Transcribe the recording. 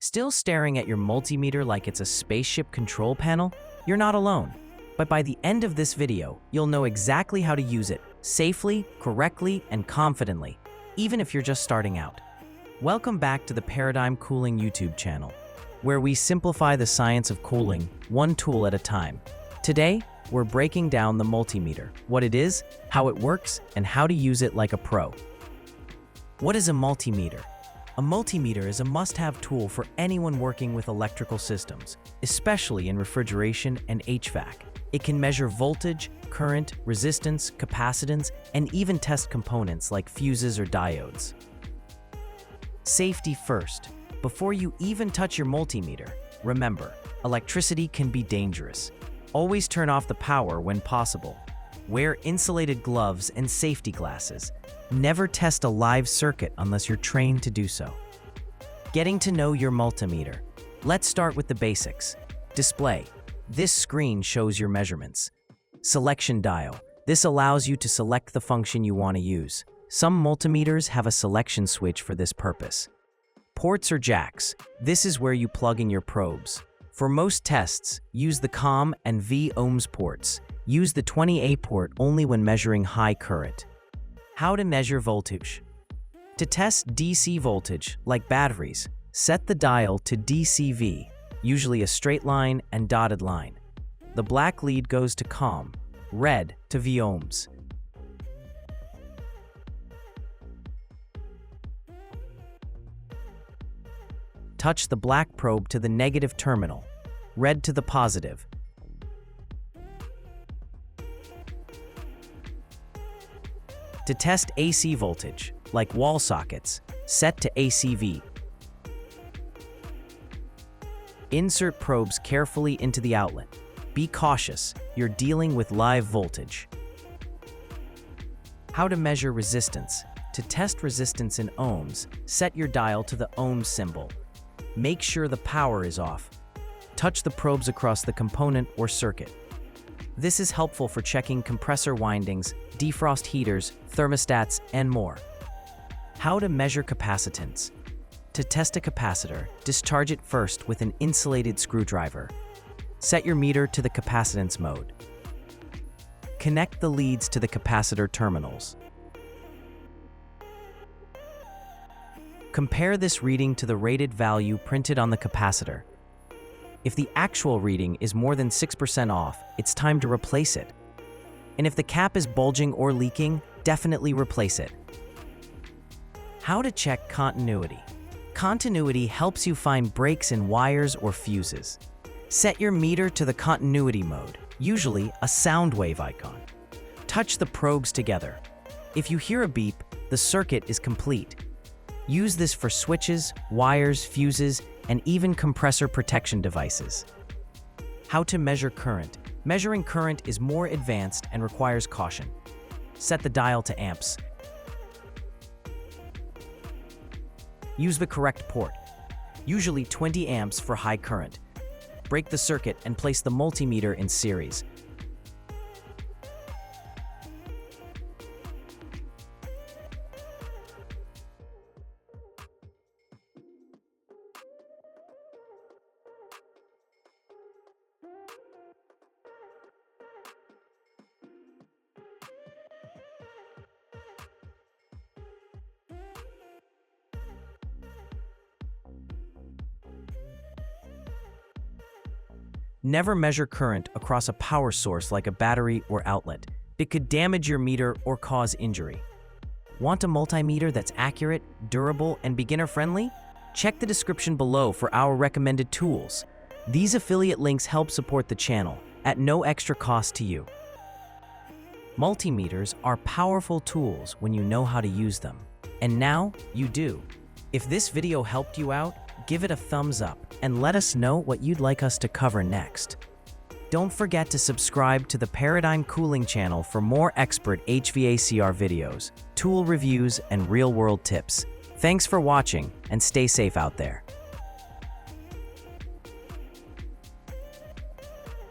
Still staring at your multimeter like it's a spaceship control panel? You're not alone. But by the end of this video, you'll know exactly how to use it safely, correctly, and confidently, even if you're just starting out. Welcome back to the Paradigm Cooling YouTube channel, where we simplify the science of cooling, one tool at a time. Today, we're breaking down the multimeter, what it is, how it works, and how to use it like a pro. What is a multimeter? A multimeter is a must-have tool for anyone working with electrical systems, especially in refrigeration and HVAC. It can measure voltage, current, resistance, capacitance, and even test components like fuses or diodes. Safety first. Before you even touch your multimeter, remember, electricity can be dangerous. Always turn off the power when possible. Wear insulated gloves and safety glasses. Never test a live circuit unless you're trained to do so. Getting to know your multimeter. Let's start with the basics. Display. This screen shows your measurements. Selection dial. This allows you to select the function you want to use. Some multimeters have a selection switch for this purpose. Ports or jacks. This is where you plug in your probes. For most tests, use the COM and V ohms ports. Use the 20A port only when measuring high current. How to measure voltage. To test DC voltage, like batteries, set the dial to DCV, usually a straight line and dotted line. The black lead goes to COM, red to V ohms. Touch the black probe to the negative terminal, red to the positive. To test AC voltage, like wall sockets, set to ACV. Insert probes carefully into the outlet. Be cautious, you're dealing with live voltage. How to measure resistance. To test resistance in ohms, set your dial to the ohm symbol. Make sure the power is off. Touch the probes across the component or circuit. This is helpful for checking compressor windings, defrost heaters, thermostats, and more. How to measure capacitance. To test a capacitor, discharge it first with an insulated screwdriver. Set your meter to the capacitance mode. Connect the leads to the capacitor terminals. Compare this reading to the rated value printed on the capacitor. If the actual reading is more than 6% off, it's time to replace it. And if the cap is bulging or leaking, definitely replace it. How to check continuity. Continuity helps you find breaks in wires or fuses. Set your meter to the continuity mode, usually a sound wave icon. Touch the probes together. If you hear a beep, the circuit is complete. Use this for switches, wires, fuses, and even compressor protection devices. How to measure current. Measuring current is more advanced and requires caution. Set the dial to amps. Use the correct port, usually 20 amps for high current. Break the circuit and place the multimeter in series. Never measure current across a power source like a battery or outlet. It could damage your meter or cause injury. Want a multimeter that's accurate, durable, and beginner-friendly? Check the description below for our recommended tools. These affiliate links help support the channel at no extra cost to you. Multimeters are powerful tools when you know how to use them. And now you do. If this video helped you out, give it a thumbs up and let us know what you'd like us to cover next. Don't forget to subscribe to the Paradigm Cooling channel for more expert HVACR videos, tool reviews, and real-world tips. Thanks for watching and stay safe out there.